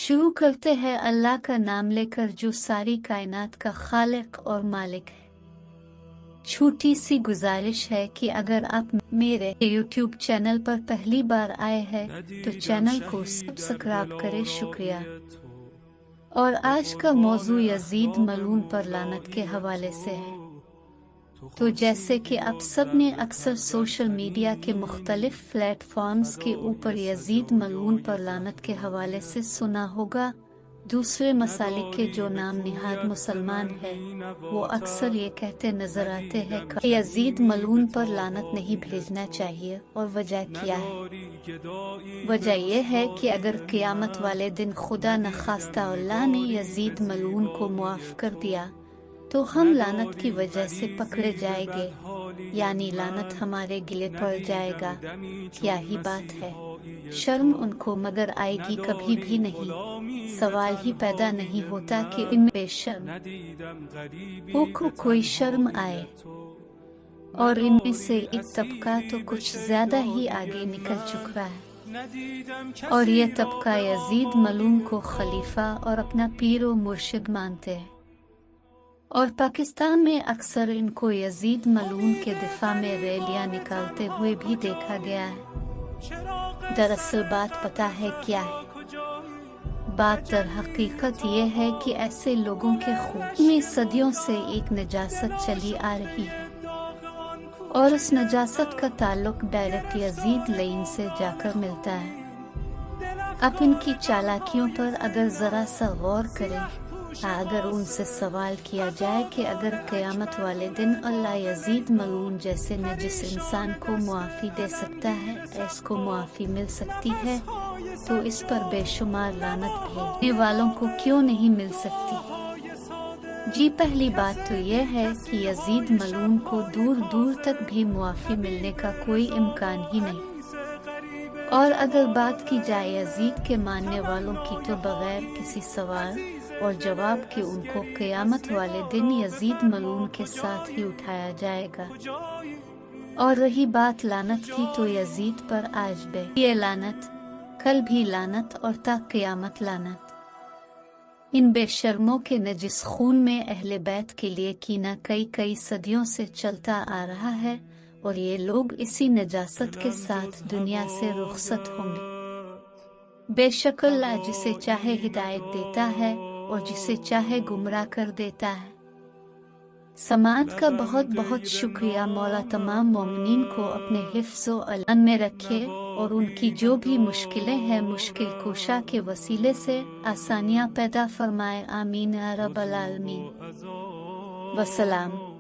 शुरू करते हैं अल्लाह का नाम लेकर जो सारी कायनात का खालिक और मालिक है। छोटी सी गुजारिश है कि अगर आप मेरे YouTube चैनल पर पहली बार आए हैं तो चैनल को सब्सक्राइब करें, शुक्रिया। और आज का मौजू यजीद मलून पर लानत के हवाले से है। तो जैसे कि आप सब ने अक्सर सोशल मीडिया के मुख्तलिफ प्लेटफॉर्म्स के ऊपर यजीद मलून पर लानत के हवाले से सुना होगा, दूसरे मसालिक के जो नाम निहाद मुसलमान है वो अक्सर ये कहते नजर आते हैं कि यजीद मलून पर लानत नहीं भेजना चाहिए। और वजह क्या है? वजह यह है कि अगर क़यामत वाले दिन खुदा नखास्ता अल्लाह ने यजीद मलून को मुआफ़ कर दिया तो हम लानत की वजह से पकड़े जाएंगे, यानी लानत हमारे गिले पड़ जाएगा। क्या ही बात है, शर्म उनको मगर आएगी कभी भी नहीं। सवाल ही पैदा नहीं होता कि इनमें बेशर्म को कोई शर्म आए। और इनमें से एक तबका तो कुछ ज्यादा ही आगे निकल चुका है, और ये तबका यजीद मलून को खलीफा और अपना पीर व मुर्शिद मानते हैं। और पाकिस्तान में अक्सर इनको यजीद मलून के दिफा में रैलियां निकालते हुए भी देखा गया है। दरअसल बात पता है क्या है? बात दर हकीकत ये है कि ऐसे लोगों के खून में सदियों से एक नजासत चली आ रही है, और उस नजासत का ताल्लुक डायरेक्ट यजीद लईन से जाकर मिलता है। अब इनकी चालाकियों पर अगर जरा सा गौर करें, अगर उनसे सवाल किया जाए कि अगर क़यामत वाले दिन अल्लाह यजीद मलून जैसे नजिस इंसान को मुआफ़ी दे सकता है, इसको मुआफ़ी मिल सकती है, तो इस पर बेशुमार लानत भेजने वालों को क्यों नहीं मिल सकती? जी, पहली बात तो यह है कि यजीद मलून को दूर दूर तक भी मुआफ़ी मिलने का कोई इम्कान ही नहीं। और अगर बात की जाए यजीद के मानने वालों की, तो बगैर किसी सवाल और जवाब के उनको क़यामत वाले दिन यजीद मलून के साथ ही उठाया जाएगा। और रही बात लानत की, तो यजीद पर आज भी ये लानत, कल भी लानत और ता क़यामत लानत। इन बेशर्मों के नजिस खून में अहले बैत के लिए कीना कई सदियों से चलता आ रहा है, और ये लोग इसी नजासत के साथ दुनिया से रुखसत होंगे। बेशक अल्लाह जिसे चाहे हिदायत देता है और जिसे चाहे गुमराह कर देता है। समाअत का बहुत बहुत शुक्रिया। मौला तमाम मोमिनीन को अपने हिफ्ज़ व अमान में रखे और उनकी जो भी मुश्किलें हैं मुश्किल कुशा के वसीले से आसानियाँ पैदा फरमाए। आमीन या रब्बल आलमीन। वसलाम।